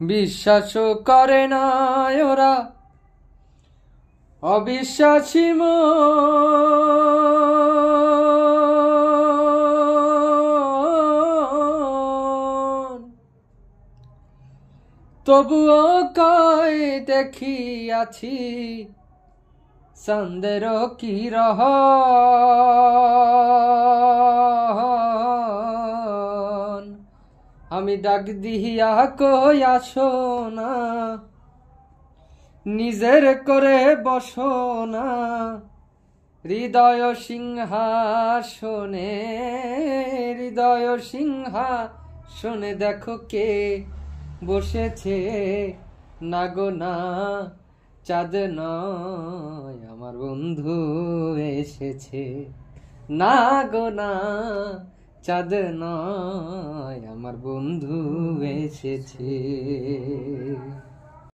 বিশ্বাসও করে না ওরা অবিশ্বাসী মন তবুও কয় দেখিয়াছি চাঁদেরও কি রহন আমি ডাক দিহিয়া কই আসো না নিজের করে বসো না হৃদয় সিংহাসনে দেখো কে বসেছে না গো না চাঁদ নয় আমার বন্ধু এসেছে না গো না চাঁদ নয় আমার বন্ধু এসেছে।